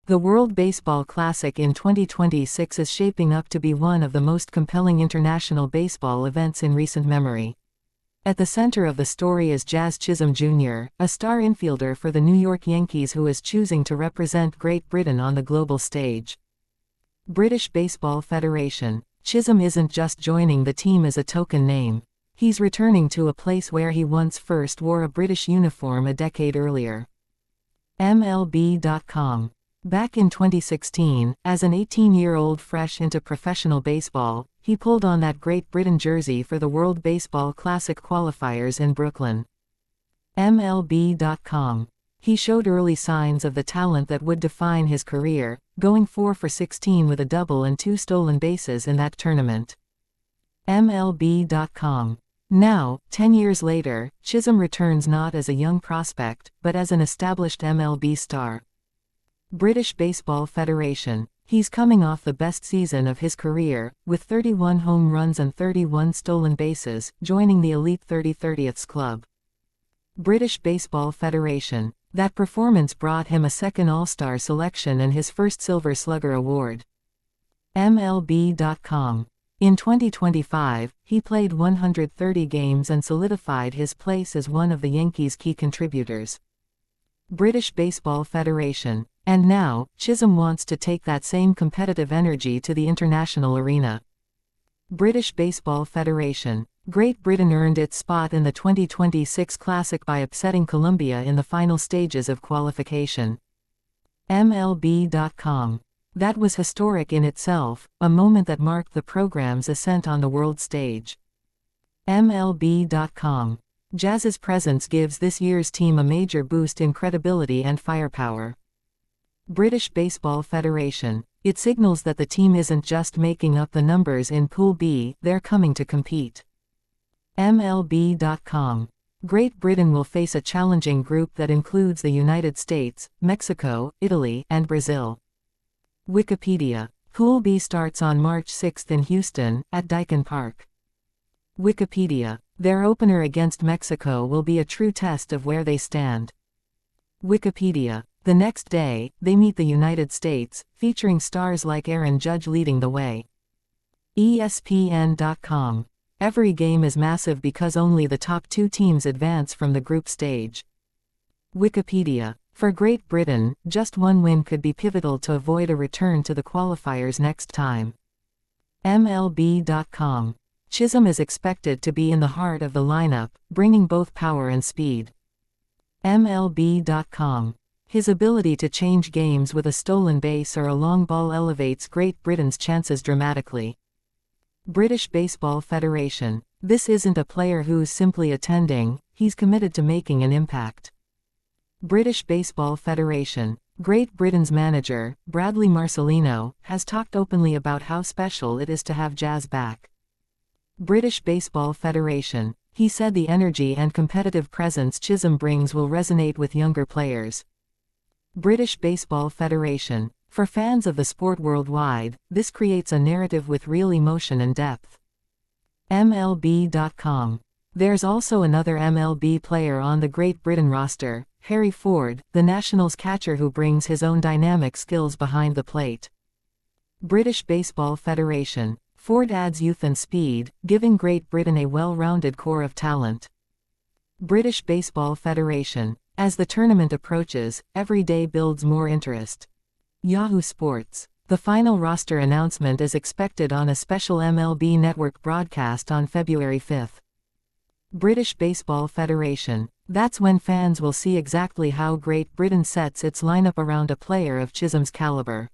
The World Baseball Classic in 2026 is shaping up to be one of the most compelling international baseball events in recent memory. At the center of the story is Jazz Chisholm Jr., a star infielder for the New York Yankees who is choosing to represent Great Britain on the global stage. British Baseball Federation. Chisholm isn't just joining the team as a token name. He's returning to a place where he once first wore a British uniform a decade earlier. MLB.com. Back in 2016, as an 18-year-old fresh into professional baseball, he pulled on that Great Britain jersey for the World Baseball Classic qualifiers in Brooklyn. MLB.com. He showed early signs of the talent that would define his career, going 4 for 16 with a double and 2 stolen bases in that tournament. MLB.com. Now, 10 years later, Chisholm returns not as a young prospect, but as an established MLB star. British Baseball Federation. He's coming off the best season of his career, with 31 home runs and 31 stolen bases, joining the elite 30/30ths club. British Baseball Federation. That performance brought him a second All-Star selection and his first Silver Slugger award. MLB.com. In 2025, he played 130 games and solidified his place as one of the Yankees' key contributors. British Baseball Federation. And now, Chisholm wants to take that same competitive energy to the international arena. British Baseball Federation. Great Britain earned its spot in the 2026 Classic by upsetting Colombia in the final stages of qualification. MLB.com. That was historic in itself, a moment that marked the program's ascent on the world stage. MLB.com. Jazz's presence gives this year's team a major boost in credibility and firepower. British Baseball Federation. It signals that the team isn't just making up the numbers in Pool B, they're coming to compete. MLB.com. Great Britain will face a challenging group that includes the United States, Mexico, Italy, and Brazil. Wikipedia. Pool B starts on March 6 in Houston, at Daikin Park. Wikipedia. Their opener against Mexico will be a true test of where they stand. Wikipedia. The next day, they meet the United States, featuring stars like Aaron Judge leading the way. ESPN.com. Every game is massive because only the top 2 teams advance from the group stage. Wikipedia. For Great Britain, just one win could be pivotal to avoid a return to the qualifiers next time. MLB.com. Chisholm is expected to be in the heart of the lineup, bringing both power and speed. MLB.com. His ability to change games with a stolen base or a long ball elevates Great Britain's chances dramatically. British Baseball Federation. This isn't a player who's simply attending, he's committed to making an impact. British Baseball Federation. Great Britain's manager, Bradley Marcelino, has talked openly about how special it is to have Jazz back. British Baseball Federation. He said the energy and competitive presence Chisholm brings will resonate with younger players. British Baseball Federation. For fans of the sport worldwide, this creates a narrative with real emotion and depth. MLB.com. There's also another MLB player on the Great Britain roster, Harry Ford, the Nationals catcher who brings his own dynamic skills behind the plate. British Baseball Federation. Ford adds youth and speed, giving Great Britain a well-rounded core of talent. British Baseball Federation. As the tournament approaches, every day builds more interest. Yahoo Sports. The final roster announcement is expected on a special MLB Network broadcast on February 5. British Baseball Federation. That's when fans will see exactly how Great Britain sets its lineup around a player of Chisholm's caliber.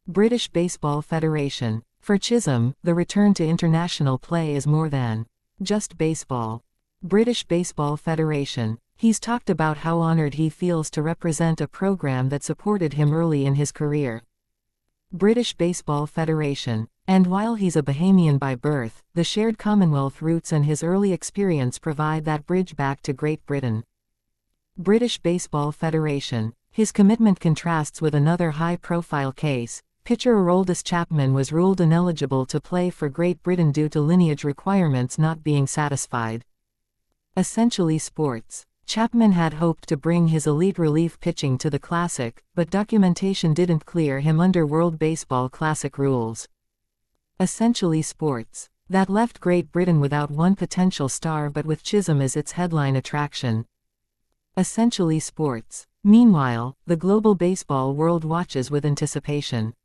British Baseball Federation. For Chisholm, the return to international play is more than just baseball. British Baseball Federation. He's talked about how honored he feels to represent a program that supported him early in his career. British Baseball Federation. And while he's a Bahamian by birth, the shared Commonwealth roots and his early experience provide that bridge back to Great Britain. British Baseball Federation. His commitment contrasts with another high-profile case. Pitcher Aroldis Chapman was ruled ineligible to play for Great Britain due to lineage requirements not being satisfied. Essentially sports. Chapman had hoped to bring his elite relief pitching to the Classic, but documentation didn't clear him under World Baseball Classic rules. Essentially sports. That left Great Britain without one potential star but with Chisolm as its headline attraction. Essentially sports. Meanwhile, the global baseball world watches with anticipation.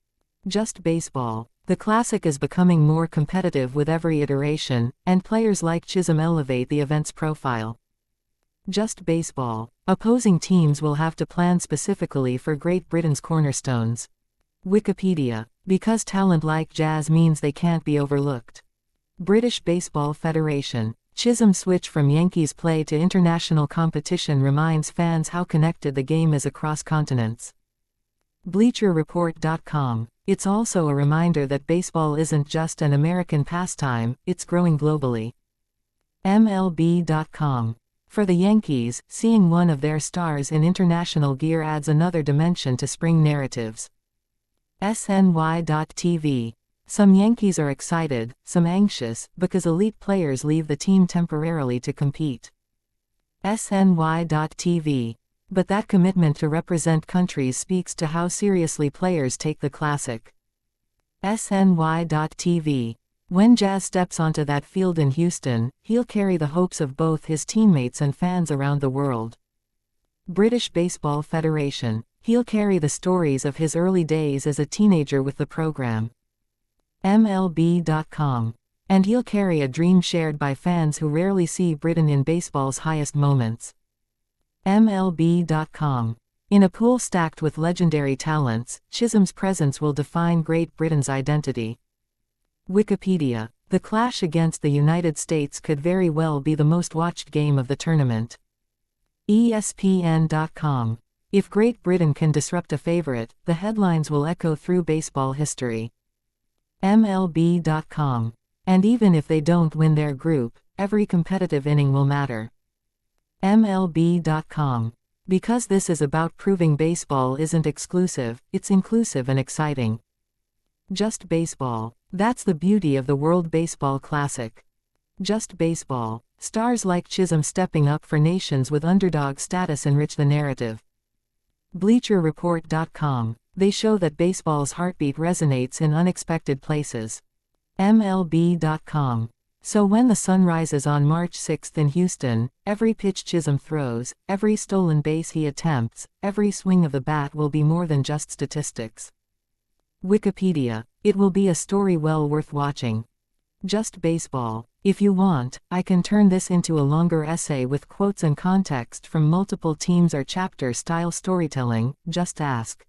Just baseball. The Classic is becoming more competitive with every iteration, and players like Chisolm elevate the event's profile. Just baseball. Opposing teams will have to plan specifically for Great Britain's cornerstones. Wikipedia. Because talent like Jazz means they can't be overlooked. British Baseball Federation. Chisolm's switch from Yankees play to international competition reminds fans how connected the game is across continents. BleacherReport.com. It's also a reminder that baseball isn't just an American pastime, it's growing globally. MLB.com. For the Yankees, seeing one of their stars in international gear adds another dimension to spring narratives. SNY.TV. Some Yankees are excited, some anxious, because elite players leave the team temporarily to compete. SNY.TV. But that commitment to represent countries speaks to how seriously players take the Classic. SNY.TV. When Jazz steps onto that field in Houston, he'll carry the hopes of both his teammates and fans around the world. British Baseball Federation. He'll carry the stories of his early days as a teenager with the program. MLB.com. And he'll carry a dream shared by fans who rarely see Britain in baseball's highest moments. MLB.com. In a pool stacked with legendary talents, Chisolm's presence will define Great Britain's identity. Wikipedia. The clash against the United States could very well be the most watched game of the tournament. ESPN.com. If Great Britain can disrupt a favorite, the headlines will echo through baseball history. MLB.com. And even if they don't win their group, every competitive inning will matter. MLB.com. Because this is about proving baseball isn't exclusive, it's inclusive and exciting. Just baseball. That's the beauty of the World Baseball Classic. Just baseball. Stars like Chisolm stepping up for nations with underdog status enrich the narrative. BleacherReport.com. They show that baseball's heartbeat resonates in unexpected places. MLB.com. So when the sun rises on March 6 in Houston, every pitch Chisolm throws, every stolen base he attempts, every swing of the bat will be more than just statistics. Wikipedia. It will be a story well worth watching. Just baseball. If you want, I can turn this into a longer essay with quotes and context from multiple teams or chapter-style storytelling, just ask.